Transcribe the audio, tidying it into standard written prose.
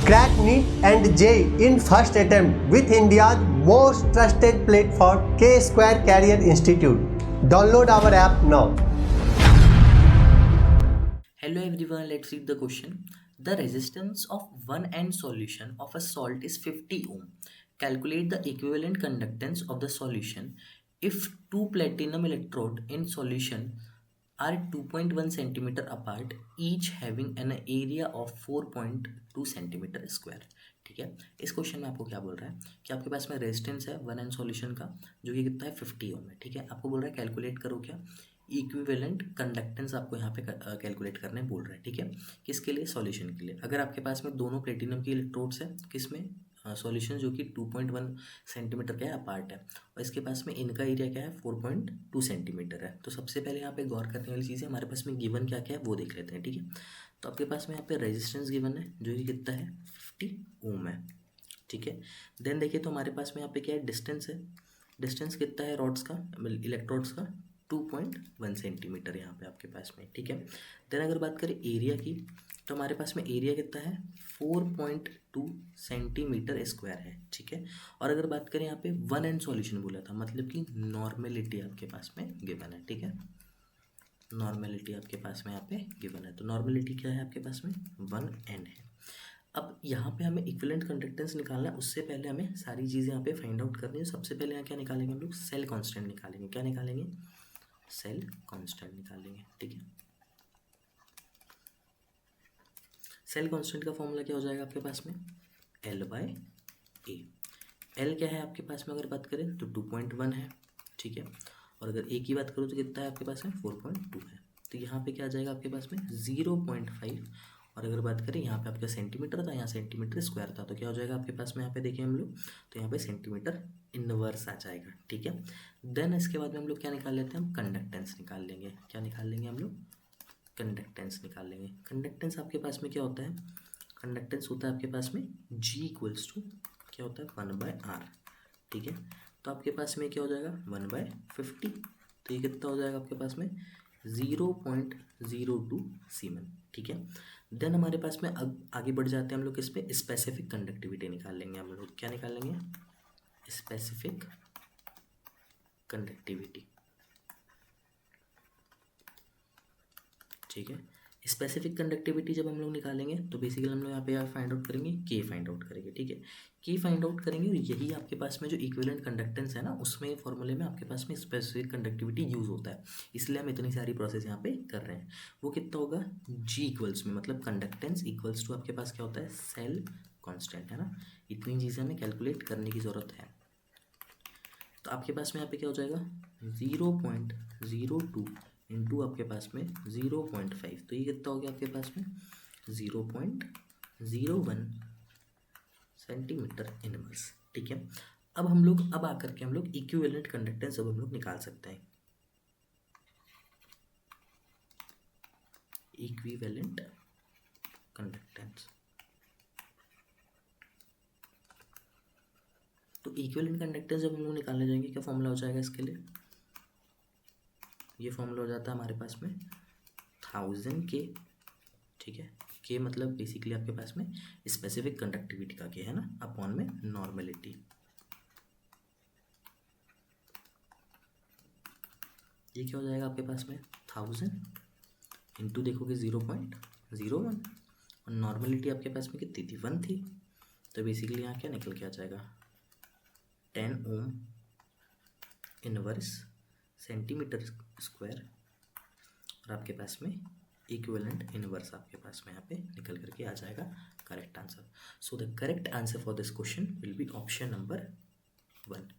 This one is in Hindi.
Crack NEET and JEE in first attempt with India's most trusted platform, K-Square Career Institute. Download our app now. Hello everyone, let's read the question. The resistance of one end solution of a salt is 50 ohm. Calculate the equivalent conductance of the solution if two platinum electrode in solution are 2.1 centimeter apart, each having an area of 4.2 centimetre square. ठीक है, इस क्वेश्चन में आपको क्या बोल रहा है कि आपके पास में रेजिस्टेंस है वन एंड सॉल्यूशन का जो कि कितना है 50 ओम है. ठीक है, आपको बोल रहा है कैलकुलेट करो क्या इक्विवेलेंट कंडक्टेंस आपको यहाँ पे कैलकुलेट करने बोल रहा है. ठीक है, किसके लिए? सॉल्यूशन के लिए. अगर आपके पास में दोनों प्लेटिनम की इलेक्ट्रोड्स है किसमें सॉल्यूशन जो कि 2.1 सेंटीमीटर का है अपार्ट है और इसके पास में इनका एरिया क्या है 4.2 सेंटीमीटर है. तो सबसे पहले यहाँ पे गौर करने वाली चीज़ है हमारे पास में गिवन क्या क्या है वो देख लेते हैं. ठीक है, तो आपके पास में यहाँ पे रेजिस्टेंस गिवन है जो कि कितना है 50 ओम है. ठीक है, देन देखिए तो हमारे पास में यहाँ पे क्या है डिस्टेंस है. डिस्टेंस कितना है रॉड्स का इलेक्ट्रोड्स का 2.1 सेंटीमीटर यहाँ पे आपके पास में. ठीक है, देन अगर बात करें एरिया की तो हमारे पास में एरिया कितना है 4.2 सेंटीमीटर स्क्वायर है. ठीक है, और अगर बात करें यहाँ पे वन एंड सॉल्यूशन बोला था मतलब कि नॉर्मेलिटी आपके पास में गिवन है. ठीक है, नॉर्मेलिटी आपके पास में यहाँ पे गिवन है. तो नॉर्मेलिटी क्या है आपके पास में 1 एंड है. अब यहाँ पे हमें इक्विवेलेंट कंडक्टेंस निकालना है. उससे पहले हमें सारी चीज़ें यहाँ पे फाइंड आउट करनी है. सबसे पहले यहाँ क्या निकालेंगे हम लोग सेल कांस्टेंट निकालेंगे. क्या निकालेंगे? सेल कांस्टेंट निकालेंगे. ठीक है, सेल कांस्टेंट का फॉर्मूला क्या हो जाएगा आपके पास में L/A. L क्या है आपके पास में अगर बात करें तो 2.1 है. ठीक है, और अगर A की बात करूँ तो कितना है आपके पास में 4.2 है. तो यहाँ पे क्या आ जाएगा आपके पास में 0.5. और अगर बात करें यहाँ पे आपका सेंटीमीटर था, यहाँ सेंटीमीटर स्क्वायर था, तो क्या हो जाएगा आपके पास में यहाँ पे देखें हम लोग तो यहाँ पे सेंटीमीटर इनवर्स आ जाएगा. ठीक है, देन इसके बाद में हम लोग क्या निकाल लेते हैं हम कंडक्टेंस निकाल लेंगे. क्या निकाल लेंगे हम लोग? कंडक्टेंस निकाल लेंगे. कंडक्टेंस आपके पास में क्या होता है? कंडक्टेंस होता है आपके पास में G इक्वल्स टू क्या होता है 1/r. ठीक है, तो आपके पास में क्या हो जाएगा 1/50. तो ये कितना हो जाएगा आपके पास में 0.02 सीमेन. ठीक है, देन हमारे पास में अब आगे बढ़ जाते हैं हम लोग इस पे स्पेसिफिक कंडक्टिविटी निकाल लेंगे. हम लोग क्या निकालेंगे? Specific conductivity. ठीक है, स्पेसिफिक कंडक्टिविटी जब हम लोग निकालेंगे तो बेसिकली हम लोग यहाँ पे यार फाइंड आउट करेंगे के फाइंड आउट करेंगे. ठीक है, के फाइंड आउट करेंगे और यही आपके पास में जो इक्विवेलेंट कंडक्टेंस है ना उसमें फॉर्मूले में आपके पास में स्पेसिफिक कंडक्टिविटी यूज़ होता है. इसलिए हम इतनी सारी प्रोसेस यहाँ पे कर रहे हैं. वो कितना होगा G इक्वल्स में मतलब कंडक्टेंस इक्वल्स टू आपके पास क्या होता है सेल कॉन्स्टेंट है ना. इतनी चीज़ें हमें कैलकुलेट करने की ज़रूरत है. तो आपके पास में यहाँ पे क्या हो जाएगा 0.02 इंटू आपके पास में 0.5. तो ये कितना हो गया आपके पास में 0.01 सेंटीमीटर इनवर्स. ठीक है, अब हम लोग अब आकर के हम लोग इक्विवेलेंट कंडक्टेंस अब हम लोग निकाल सकते हैं. Equivalent conductance. तो इक्विवेलेंट कंडक्टेंस जब हम लोग निकालने जाएंगे क्या फॉर्मूला हो जाएगा इसके लिए? ये फॉर्मूला हो जाता है हमारे पास में 1000 के. ठीक है, के मतलब बेसिकली आपके पास में स्पेसिफिक कंडक्टिविटी का के है ना अपॉन में नॉर्मेलिटी. ये क्या हो जाएगा आपके पास में 1000 इंटू देखोगे 0.01 और नॉर्मेलिटी आपके पास में कितनी थी 1 थी. तो बेसिकली यहाँ क्या निकल के आ जाएगा 10 ओम इनवर्स सेंटीमीटर स्क्वायर और आपके पास में इक्विवेलेंट इनवर्स आपके पास में यहाँ पे निकल करके आ जाएगा correct answer. So the correct answer for this question will be option number 1.